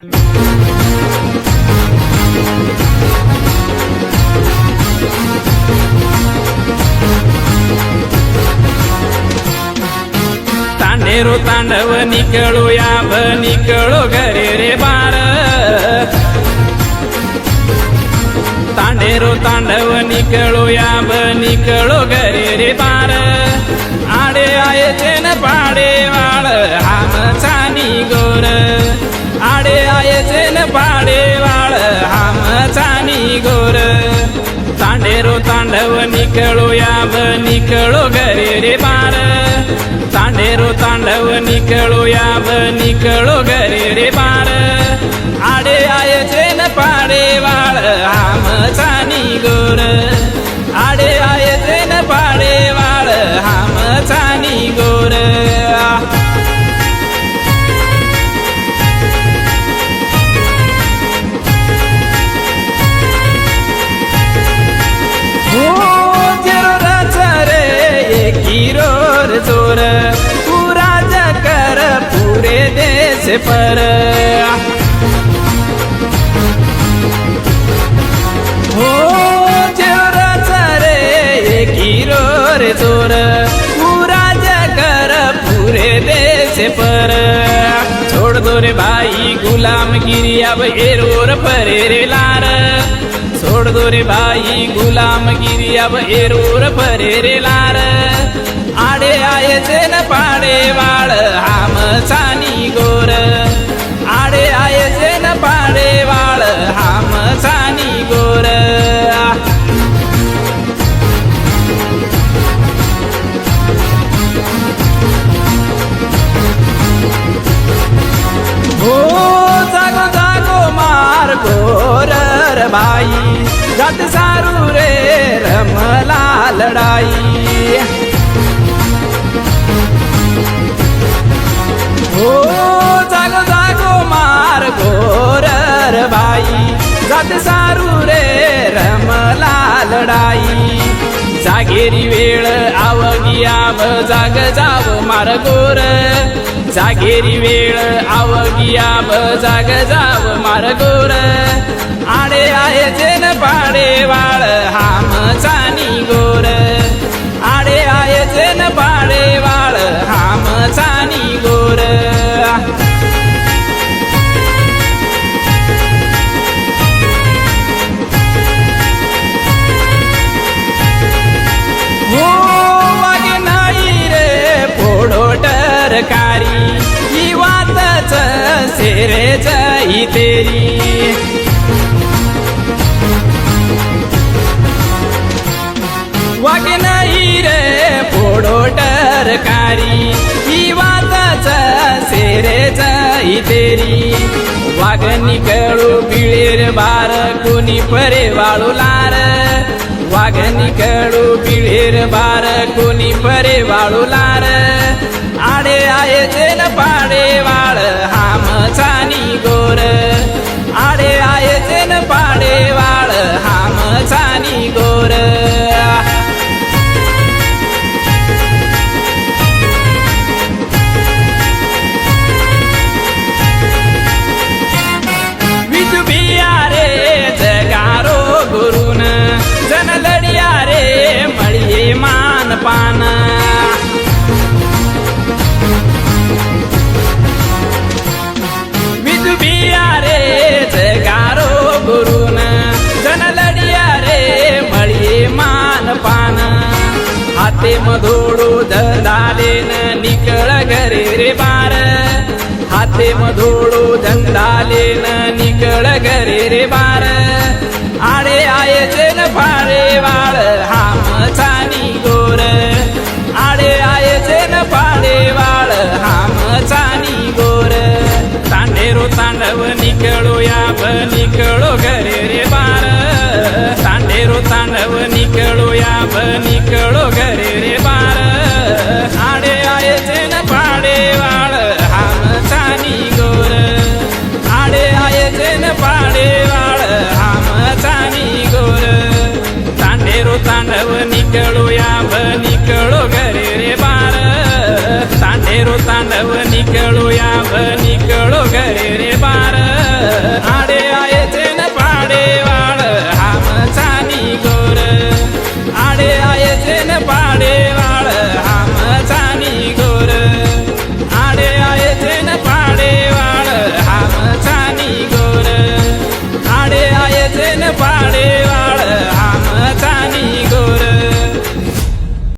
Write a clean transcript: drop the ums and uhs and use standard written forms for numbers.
तांडेरो तांडव निकळो याभ निकळो घरे रे बार तांडेरो तांडव निकळो याभ निकळो घरे रे बार आडे आये चेन पाडे वाळ हाम छानी गोर आडे आये चेन पाडे वाळ हाम छानी गोर तांडेरो तांडव निकळो याभ निकळो घरे रे बार तांडेरो तांडव निकळो याभ निकळो घरे रे बार आडे आये चेन पाडे वाळ हाम छानी गोर आडे आये चेन पाडे वाळ हाम छानी गोर चोर पूरा कर पूरे देश पर हो चोर रे गिरोर चोर पूरा कर पूरे देश पर छोड़ दो रे भाई गुलामगिरी अब एरोर परे रे लार छोड़ दो रे भाई गुलामगिरी अब एरोर परे रे लार आडे आये चेन पाडे वाळ हाम छानी गोर आडे आये चेन पाडे वाळ हाम छानी गोर हो जागो जागो मार गोर बाई जात सारू रे रमला लढाई हो जागो जागो मार गोर बाई जात सारू रे रमला लढाई जागेरी वेळ आवगी आव जाग जाव मार गोर जागेरी वेळ आवगी आव जाग जाव मार गोर आडे आये चेन पाडे वाळ हाम छानी गोर आडे आये चेन पाडे वाळ हाम छानी गोर हो वागे नाही रे पोडो टरकारी ही वातच सेरेच ही तेरी वागे नाही रे पोडो टरकारी ही वातच सेरेच ही तेरी वाग निकळू बिळेर बार कोणी परे वाळू लार वाग निकळू बिळेर बार कोणी परे वाळू लार आडे आये चेन पाडे वाळ हाम छानी गोर आडे आये चेन पाडे वाळ हाम छानी गोर मान पान विजू बिया रे जगारो गुरुन जन लडिया रे मळी मान पान हाते मधोडो धंदालेन निकळ घरे रे बार हाते मधोडो धंदालेन निकळ घरे रे बार आडे आये चेन पाडे वाळ हाम छानी गोर आडे आये चेन पाडे वाळ हाम छानी गोर तांडेरो तांडव निकळो याभ निकळो घरे रे बार तांडेरो तांडव निकळो याभ निकळो घरे रे बार आडे आये चेन पाडे वाळ हाम छानी गोर आडे आये चेन पाडे वाळ हाम छानी गोर तांडेरो तांडव निकळो याभ निकळो घरे रे बार तांडेरो तांडव निकळो याभ निकळो घरे रे